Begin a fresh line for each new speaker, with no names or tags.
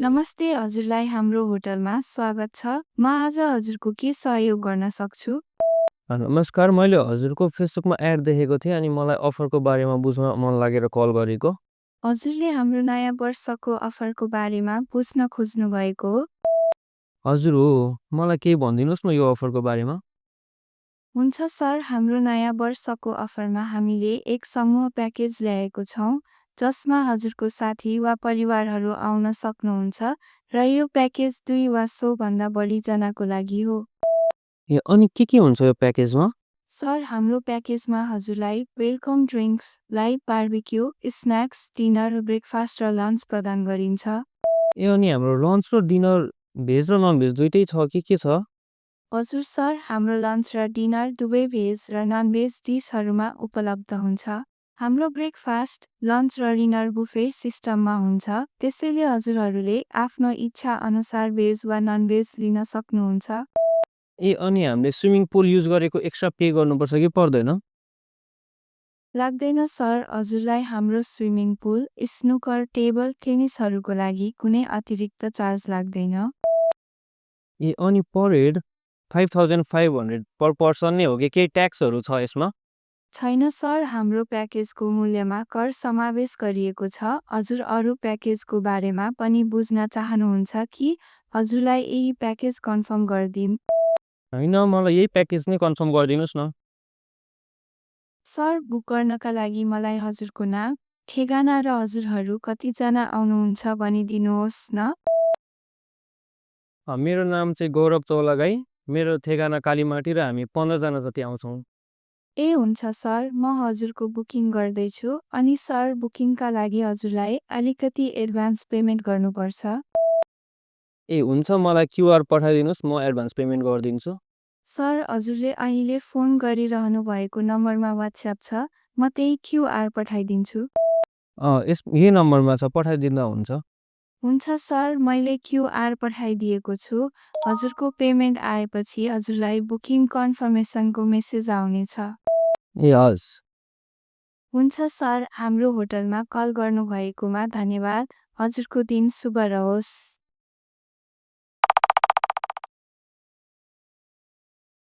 नमस्ते हजुरलाई हाम्रो होटलमा स्वागत छ। म आज हजुरको के सहयोग गर्न सक्छु?
नमस्कार, मैले हजुरको फेसबुकमा एड देखेको थिएँ अनि मलाई अफरको बारेमा बुझ्न मन लागेर कल गरेको।
हजुरले हाम्रो नयाँ वर्षको अफरको बारेमा बुझ्न खोज्नु भएको हो?
हजुर हो, मलाई केही भनिदिनुहोस् न यो अफरको बारेमा।
हुन्छ सर, हाम्रो नयाँ वर्षको अफरमा हामीले एक समूह प्याकेज ल्याएको छौँ, जसमा हजुरको साथी वा परिवारहरू आउन सक्नुहुन्छ र यो प्याकेज 2 वा सोभन्दा बढी जनाको लागि हो।
ए अनि के हुन्छ यो प्याकेजमा?
सर, हाम्रो प्याकेजमा हजुरलाई welcome drinks, live barbecue, snacks, dinner, breakfast र लन्च प्रदान गरिन्छ।
ए अनि हाम्रो लन्च र डिनर भेज र नन भेज दुइटै छ कि के छ?
हजुर सर, हाम्रो लन्च र डिनर दुवै भेज र नन-भेज डिसहरूमा उपलब्ध हुन्छ। हाम्रो ब्रेकफास्ट, लन्च र डिनर बुफे सिस्टममा हुन्छ, त्यसैले हजुरहरूले आफ्नो इच्छा अनुसार भेज वा नन-भेज लिन सक्नुहुन्छ।
ए अनि हामीले स्विमिङ पुल युज गरेको एक्स्ट्रा पे गर्नुपर्छ कि पर्दैन?
लाग्दैन सर, हजुरलाई हाम्रो स्विमिङ पुल, स्नुकर, टेबल टेनिसहरूको लागि कुनै अतिरिक्त चार्ज लाग्दैन।
ए अनि पर हेड 5500 पर पर्सन नै हो कि केही ट्याक्सहरू छ यसमा?
छैन सर, हाम्रो प्याकेजको मूल्यमा कर समावेश गरिएको छ। हजुर अरू प्याकेजको बारेमा पनि बुझ्न चाहनुहुन्छ कि हजुरलाई यही प्याकेज कन्फर्म गरिदिऊँ?
होइन, मलाई यही प्याकेज नै कन्फर्म गरिदिनुहोस् न।
सर, बुक गर्नका लागि मलाई हजुरको नाम, ठेगाना र हजुरहरू कतिजना आउनुहुन्छ भनिदिनुहोस् न।
मेरो नाम चाहिँ गौरव चौलागाई, मेरो ठेगाना कालीमाटी र हामी 15 जना जति आउँछौँ।
ए हुन्छ सर, म हजुरको बुकिङ गर्दैछु अनि सर बुकिङका लागि हजुरलाई अलिकति एडभान्स पेमेन्ट गर्नुपर्छ।
ए हुन्छ, मलाई क्युआर पठाइदिनुहोस्, म एडभान्स पेमेन्ट गरिदिन्छु।
सर, हजुरले अहिले फोन गरिरहनु भएको नम्बरमा वाट्सएप छ, म त्यही क्युआर पठाइदिन्छु।
यही नम्बरमा छ, पठाइदिँदा हुन्छ।
हुन्छ सर, मैले क्युआर पठाइदिएको छु। हजुरको पेमेन्ट आएपछि हजुरलाई बुकिङ कन्फर्मेसनको मेसेज आउनेछ।
ए हस्।
हुन्छ सर, हाम्रो होटलमा कल गर्नुभएकोमा धन्यवाद। हजुरको दिन शुभ रहोस्।